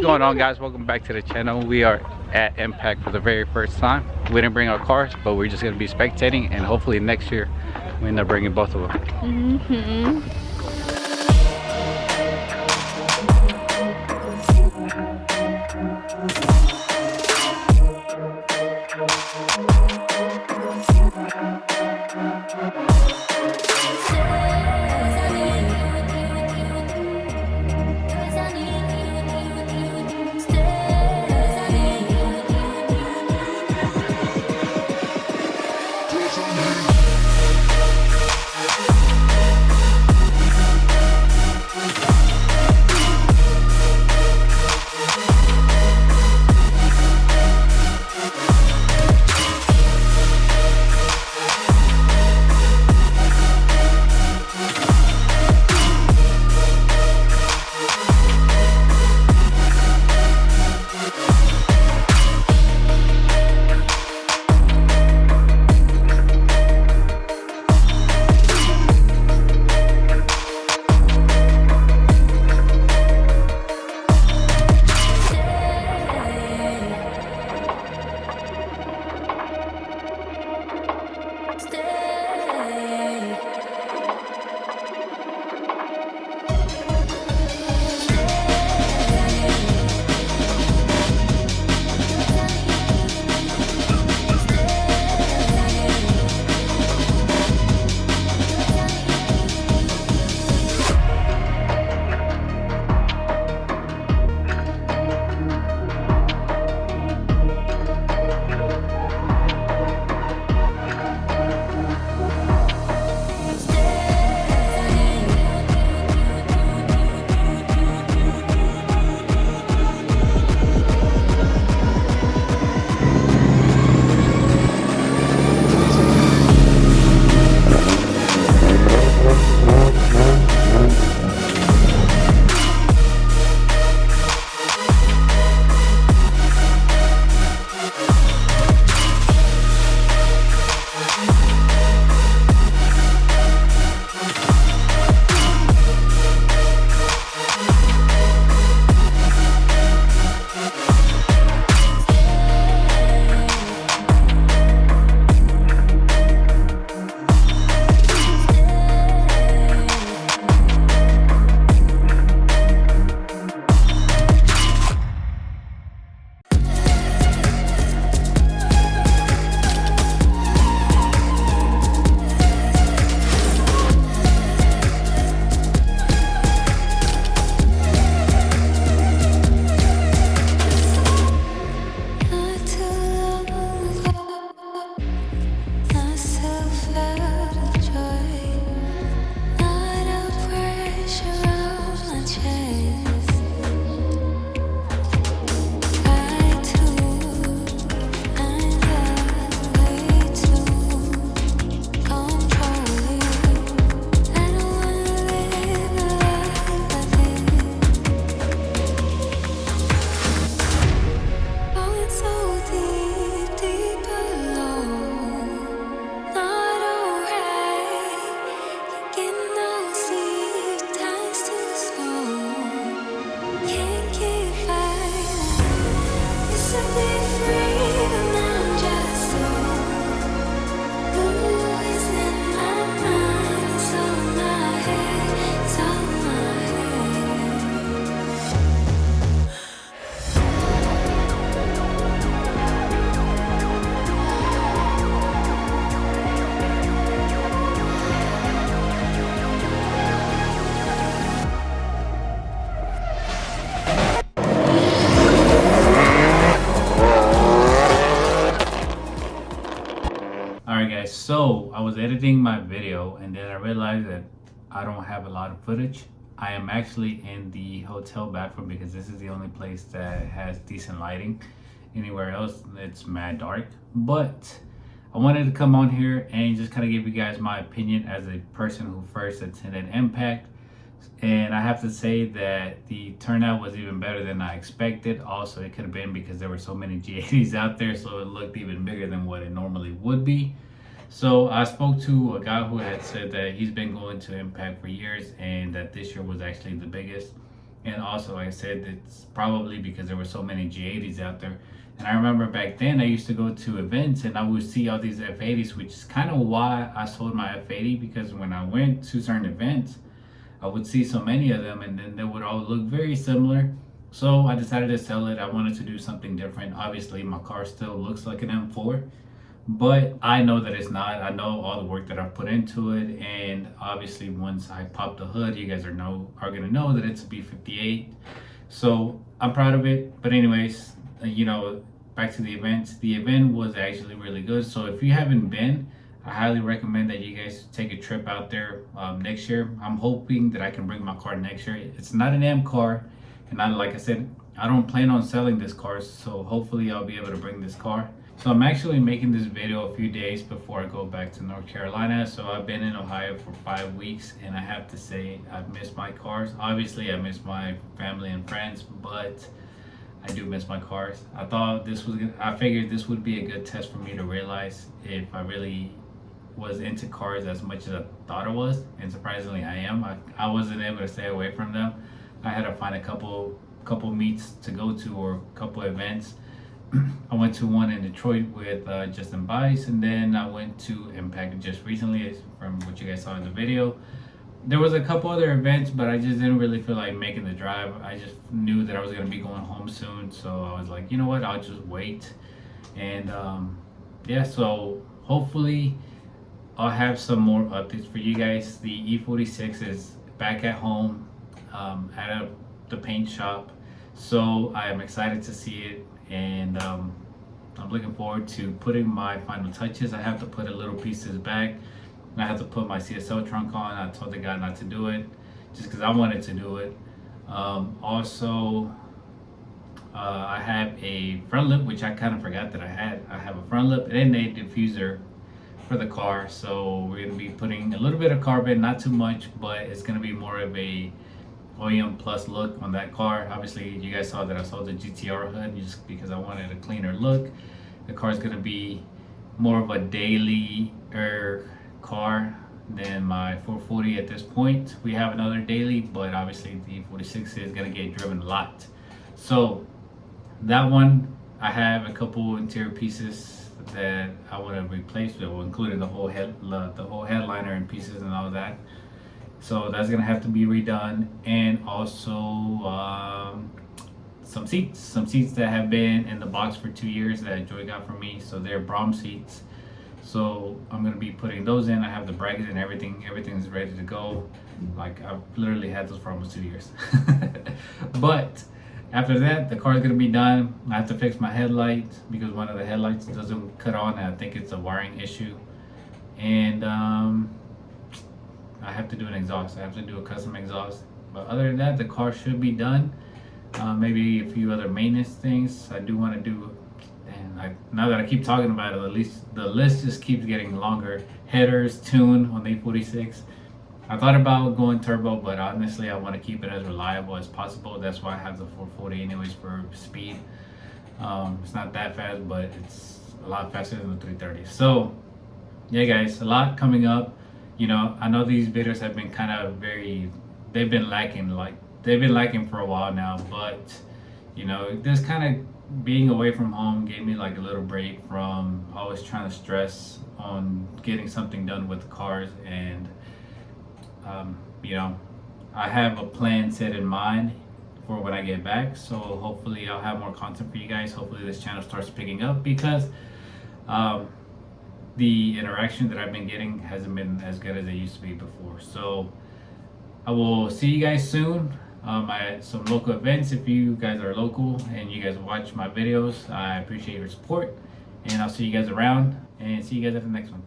What's going on, guys? Welcome back to the channel. We are at MPACT for the very first time. We didn't bring our cars, but we're just going to be spectating, and hopefully next year we end up bringing both of them. Alright guys, so I was editing my video and then I realized that I don't have a lot of footage. I am actually in the hotel bathroom because this is the only place that has decent lighting. Anywhere else it's mad dark. But I wanted to come on here and just kind of give you guys my opinion as a person who first attended MPACT. And I have to say that the turnout was even better than I expected. Also, it could have been because there were so many G80s out there, so it looked even bigger than what it normally would be. So I spoke to a guy who had said that he's been going to MPACT for years and that this year was actually the biggest. And also, like I said, it's probably because there were so many G80s out there. And I remember back then I used to go to events and I would see all these F80s, which is kind of why I sold my F80, because when I went to certain events, I would see so many of them and then they would all look very similar. So I decided to sell it. I wanted to do something different. Obviously, my car still looks like an M4, but I know that it's not. I know all the work that I've put into it, and obviously once I pop the hood, you guys are gonna know that it's a B58. So I'm proud of it. But anyways, back to the event. The event was actually really good. So if you haven't been, I highly recommend that you guys take a trip out there next year. I'm hoping that I can bring my car next year. It's not an M car, and like I said, I don't plan on selling this car, so hopefully I'll be able to bring this car. So I'm actually making this video a few days before I go back to North Carolina. So I've been in Ohio for 5 weeks, and I have to say I've missed my cars. Obviously I miss my family and friends, but I do miss my cars. I figured this would be a good test for me to realize if I really was into cars as much as I thought I was, and surprisingly I am. I wasn't able to stay away from them. I had to find a couple meets to go to, or a couple events. I went to one in Detroit with Justin Bice, and then I went to MPACT just recently, from what you guys saw in the video. There was a couple other events, but I just didn't really feel like making the drive. I just knew that I was going to be going home soon, so I was like, you know what, I'll just wait. And yeah, so hopefully I'll have some more updates for you guys. The E46 is back at home at the paint shop, so I am excited to see it, and I'm looking forward to putting my final touches. I have to put a little pieces back. I have to put my CSL trunk on. I told the guy not to do it just because I wanted to do it. Also, I have a front lip, which I kind of forgot that I had. I have a front lip and a diffuser for the car. So we're going to be putting a little bit of carbon, not too much, but it's going to be more of a OEM plus look on that car. Obviously, you guys saw that I sold the GTR hood just because I wanted a cleaner look. The car is going to be more of a daily car than my 440 at this point. We have another daily, but obviously the 46 is going to get driven a lot. So that one, I have a couple interior pieces that I want to replace, including the whole headliner and pieces and all that. So that's gonna have to be redone, and also some seats that have been in the box for 2 years that Joy got for me. So they're Brom seats. So I'm gonna be putting those in. I have the brackets and everything. Everything's ready to go. Like, I've literally had those for almost 2 years. But after that, the car's gonna be done. I have to fix my headlights because one of the headlights doesn't cut on, and I think it's a wiring issue. And I have to do an exhaust. I have to do a custom exhaust. But other than that, the car should be done. Maybe a few other maintenance things I do want to do. And now that I keep talking about it, at least the list just keeps getting longer. Headers, tune on the E46. I thought about going turbo, but honestly, I want to keep it as reliable as possible. That's why I have the 440 anyways for speed. It's not that fast, but it's a lot faster than the 330. So yeah, guys, a lot coming up. I know these videos have been kind of they've been lacking for a while now, but this kind of being away from home gave me like a little break from always trying to stress on getting something done with cars. And I have a plan set in mind for when I get back, so hopefully I'll have more content for you guys. Hopefully this channel starts picking up, because the interaction that I've been getting hasn't been as good as it used to be before. So I will see you guys soon at some local events. If you guys are local and you guys watch my videos, I appreciate your support, and I'll see you guys around, and see you guys at the next one.